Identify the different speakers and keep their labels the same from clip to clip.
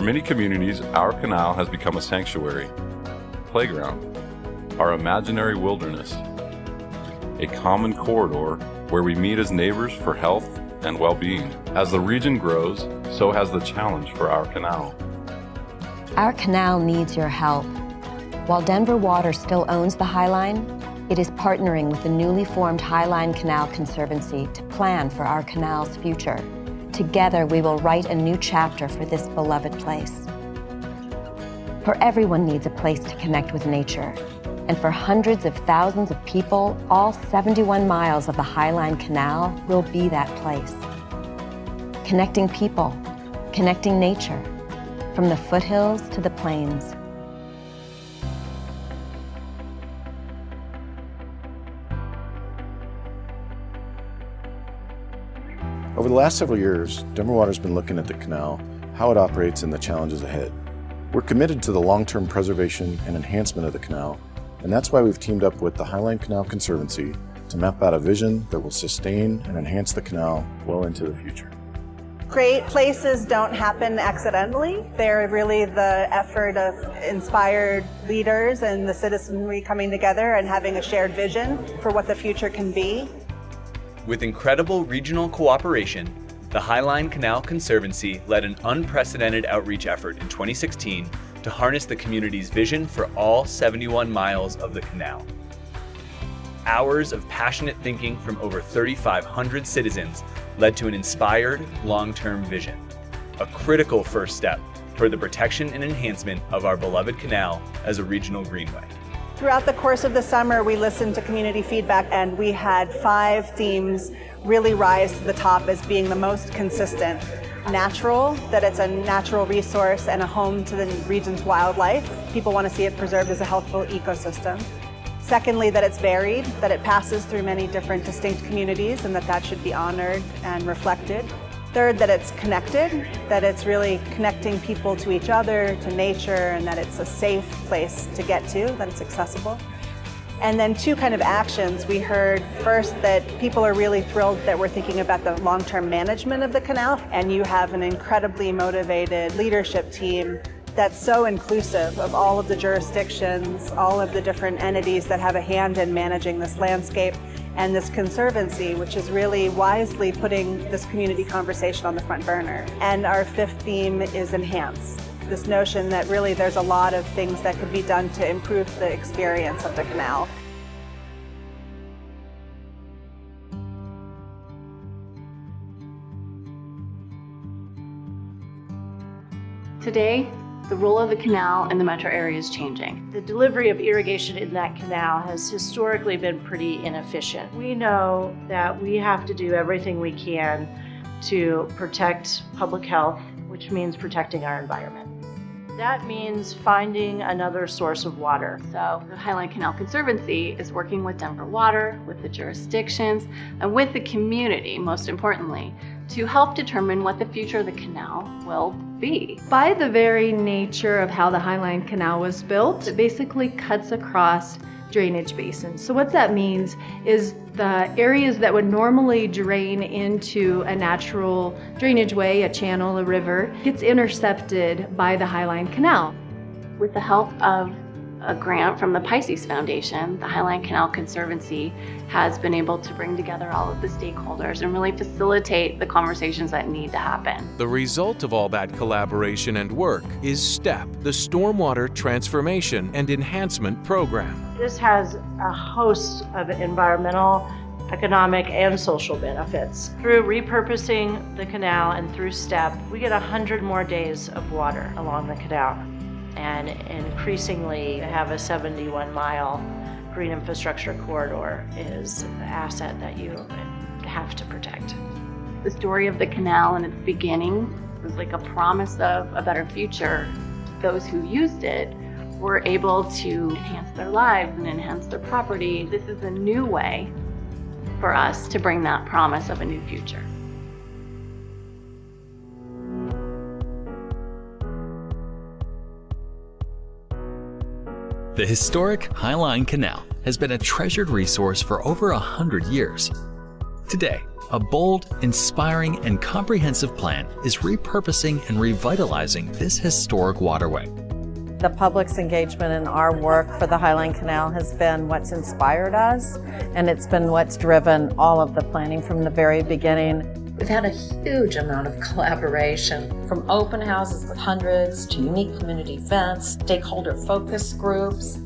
Speaker 1: many communities, our canal has become a sanctuary, playground, our imaginary wilderness, a common corridor where we meet as neighbors for health and well-being. As the region grows, so has the challenge for our canal.
Speaker 2: Our canal needs your help. While Denver Water still owns the High Line, it is partnering with the newly formed High Line Canal Conservancy to plan for our canal's future. Together, we will write a new chapter for this beloved place. For everyone needs a place to connect with nature. And for hundreds of thousands of people, all 71 miles of the High Line Canal will be that place. Connecting people, connecting nature, from the foothills to the plains.
Speaker 3: Over the last several years, Denver Water's been looking at the canal, how it operates, and the challenges ahead. We're committed to the long-term preservation and enhancement of the canal, and that's why we've teamed up with the High Line Canal Conservancy to map out a vision that will sustain and enhance the canal well into the future.
Speaker 4: Great places don't happen accidentally. They're really the effort of inspired leaders and the citizenry coming together and having a shared vision for what the future can be.
Speaker 5: With incredible regional cooperation, the High Line Canal Conservancy led an unprecedented outreach effort in 2016 to harness the community's vision for all 71 miles of the canal. Hours of passionate thinking from over 3,500 citizens led to an inspired, long-term vision, a critical first step for the protection and enhancement of our beloved canal as a regional greenway.
Speaker 4: Throughout the course of the summer, we listened to community feedback, and we had 5 themes really rise to the top as being the most consistent. Natural, that it's a natural resource and a home to the region's wildlife. People want to see it preserved as a healthful ecosystem. Secondly, that it's varied, that it passes through many different distinct communities and that should be honored and reflected. Third, that it's connected, that it's really connecting people to each other, to nature, and that it's a safe place to get to, that it's accessible. And then 2 kind of actions. We heard first that people are really thrilled that we're thinking about the long-term management of the canal, and you have an incredibly motivated leadership team that's so inclusive of all of the jurisdictions, all of the different entities that have a hand in managing this landscape, and this conservancy, which is really wisely putting this community conversation on the front burner. And our 5th theme is enhance. This notion that really there's a lot of things that could be done to improve the experience of the canal.
Speaker 6: Today, the role of the canal in the metro area is changing.
Speaker 7: The delivery of irrigation in that canal has historically been pretty inefficient. We know that we have to do everything we can to protect public health, which means protecting our environment. That means finding another source of water.
Speaker 6: So the High Line Canal Conservancy is working with Denver Water, with the jurisdictions, and with the community, most importantly, to help determine what the future of the canal will be.
Speaker 8: By the very nature of how the High Line Canal was built, it basically cuts across drainage basins. So what that means is the areas that would normally drain into a natural drainage way, a channel, a river, gets intercepted by the High Line Canal.
Speaker 6: With the help of a grant from the Pisces Foundation, the High Line Canal Conservancy has been able to bring together all of the stakeholders and really facilitate the conversations that need to happen.
Speaker 9: The result of all that collaboration and work is STEP, the Stormwater Transformation and Enhancement Program.
Speaker 7: This has a host of environmental, economic, and social benefits. Through repurposing the canal and through STEP, we get 100 more days of water along the canal. And increasingly have a 71-mile green infrastructure corridor is the asset that you have to protect.
Speaker 6: The story of the canal in its beginning was like a promise of a better future. Those who used it were able to enhance their lives and enhance their property. This is a new way for us to bring that promise of a new future.
Speaker 10: The historic High Line Canal has been a treasured resource for over 100 years. Today, A bold, inspiring, and comprehensive plan is repurposing and revitalizing this historic waterway.
Speaker 11: The public's engagement in our work for the High Line Canal has been what's inspired us, and it's been what's driven all of the planning from the very beginning.
Speaker 12: We've had a huge amount of collaboration, from open houses with hundreds to unique community events, stakeholder focus groups.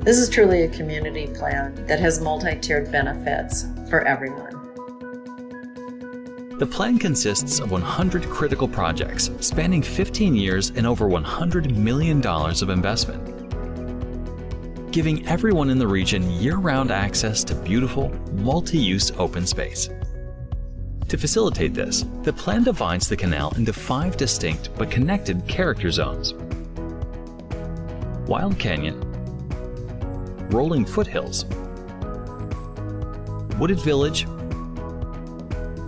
Speaker 12: This is truly a community plan that has multi-tiered benefits for everyone.
Speaker 10: The plan consists of 100 critical projects spanning 15 years and over $100 million of investment, giving everyone in the region year-round access to beautiful, multi-use open space. To facilitate this, the plan divides the canal into 5 distinct but connected character zones: Wild Canyon, Rolling Foothills, Wooded Village,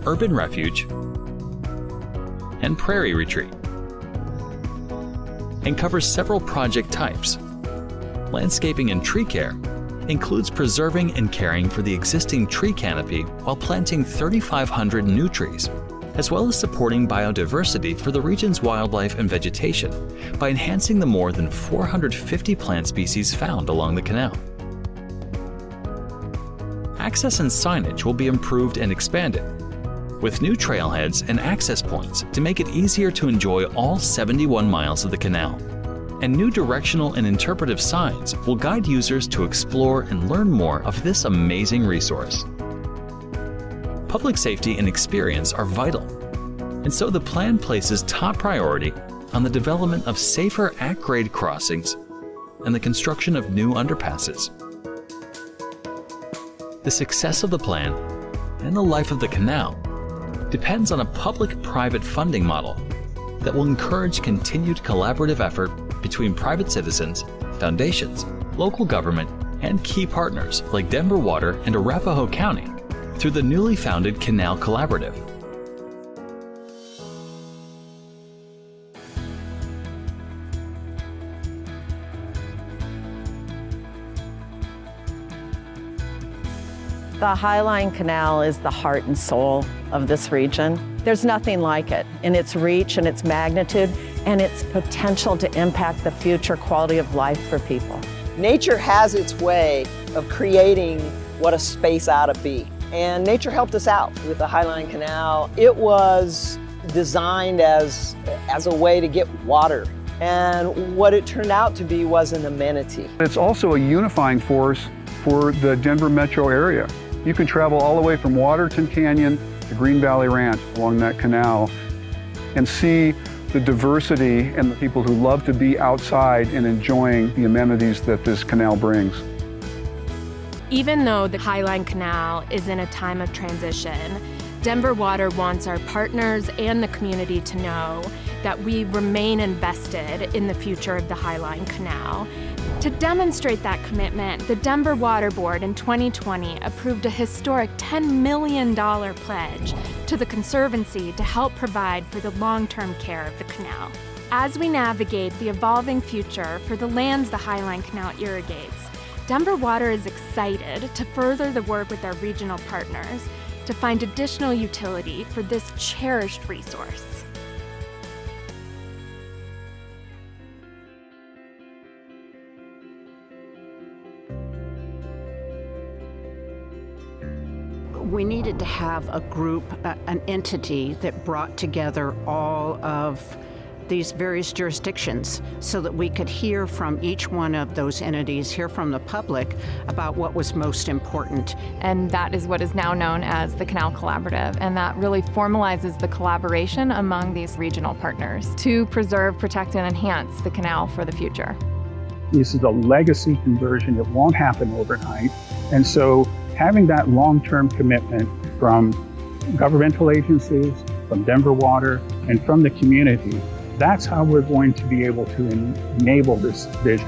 Speaker 10: Urban Refuge, and Prairie Retreat, and covers several project types. Landscaping and tree care includes preserving and caring for the existing tree canopy while planting 3,500 new trees, as well as supporting biodiversity for the region's wildlife and vegetation by enhancing the more than 450 plant species found along the canal. Access and signage will be improved and expanded, with new trailheads and access points to make it easier to enjoy all 71 miles of the canal. And new directional and interpretive signs will guide users to explore and learn more of this amazing resource. Public safety and experience are vital, and so the plan places top priority on the development of safer at-grade crossings and the construction of new underpasses. The success of the plan and the life of the canal depends on a public-private funding model that will encourage continued collaborative effort between private citizens, foundations, local government, and key partners like Denver Water and Arapahoe County through the newly founded Canal Collaborative.
Speaker 11: The High Line Canal is the heart and soul of this region. There's nothing like it in its reach and its magnitude and its potential to impact the future quality of life for people.
Speaker 13: Nature has its way of creating what a space ought to be. And nature helped us out with the High Line Canal. It was designed as a way to get water. And what it turned out to be was an amenity.
Speaker 14: It's also a unifying force for the Denver metro area. You can travel all the way from Waterton Canyon to Green Valley Ranch along that canal and see the diversity and the people who love to be outside and enjoying the amenities that this canal brings.
Speaker 15: Even though the High Line Canal is in a time of transition, Denver Water wants our partners and the community to know that we remain invested in the future of the High Line Canal. To demonstrate that commitment, the Denver Water Board in 2020 approved a historic $10 million pledge to the Conservancy to help provide for the long-term care of the canal. As we navigate the evolving future for the lands the High Line Canal irrigates, Denver Water is excited to further the work with our regional partners to find additional utility for this cherished resource.
Speaker 16: We needed to have a group, an entity that brought together all of these various jurisdictions so that we could hear from each one of those entities, hear from the public about what was most important.
Speaker 17: And that is what is now known as the Canal Collaborative, and that really formalizes the collaboration among these regional partners to preserve, protect, and enhance the canal for the future.
Speaker 14: This is a legacy conversion. It won't happen overnight. And so having that long-term commitment from governmental agencies, from Denver Water, and from the community, that's how we're going to be able to enable this vision.